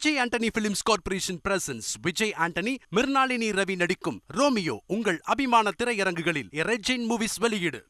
Vijay Antony films corporation presents Vijay Antony, Mrinalini Ravi நடிக்கும் Romeo உங்கள் அபிமான திரையரங்குகளில் ரெட் ஜெயின் மூவிஸ் வெளியீடு.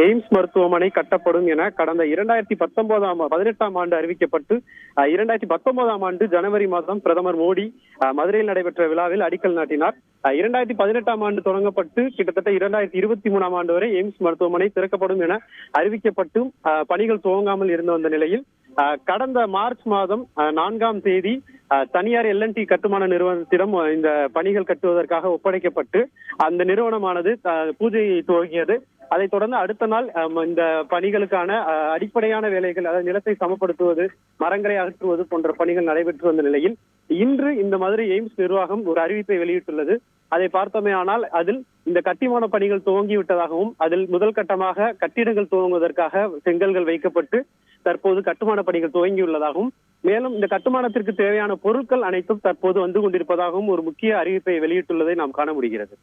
எய்ம்ஸ் மருத்துவமனை கட்டப்படும் என கடந்த 2018 ஆண்டு அறிவிக்கப்பட்டு 2019 ஆண்டு ஜனவரி மாதம் பிரதமர் மோடி மதுரையில் நடைபெற்ற விழாவில் அடிக்கல் நாட்டினார். 2018 ஆண்டு தொடங்கப்பட்டு கிட்டத்தட்ட 2023 ஆண்டு வரை எய்ம்ஸ் மருத்துவமனை திறக்கப்படும் என அறிவிக்கப்பட்டு பணிகள் துவங்காமல் இருந்து வந்த நிலையில் கடந்த மார்ச் மாதம் 4ஆம் தேதி தனியார் LNT கட்டுமான நிறுவனத்திடம் இந்த பணிகள் கட்டுவதற்காக ஒப்படைக்கப்பட்டு அந்த நிறுவனமானது பூஜையை துவங்கியது. அதைத் தொடர்ந்து அடுத்த நாள் இந்த பணிகளுக்கான அடிப்படையான வேலைகள், அதாவது நிலத்தை சமப்படுத்துவது, மரங்களை அகற்றுவது போன்ற பணிகள் நடைபெற்று வந்த நிலையில் இன்று இந்த மதுரை எய்ம்ஸ் நிர்வாகம் ஒரு அறிவிப்பை வெளியிட்டுள்ளது. அதை பார்த்தோமே ஆனால் அதில் இந்த கட்டுமான பணிகள் துவங்கிவிட்டதாகவும் அதில் முதல் கட்டமாக கட்டிடங்கள் துவங்குவதற்காக செங்கல்கள் வைக்கப்பட்டு தற்போது கட்டுமான பணிகள் துவங்கியுள்ளதாகவும், மேலும் இந்த கட்டுமானத்திற்கு தேவையான பொருட்கள் அனைத்தும் தற்போது வந்து கொண்டிருப்பதாகவும் ஒரு முக்கிய அறிவிப்பை வெளியிட்டுள்ளதை நாம் காண முடிகிறது.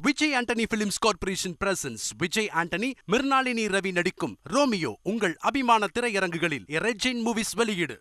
Vijay Antony films corporation presents Vijay Antony, Mrinalini Ravi நடிக்கும் ரோமியோ உங்கள் அபிமான திரையரங்குகளில் ரெட் ஜெயின் மூவிஸ் வெளியீடு.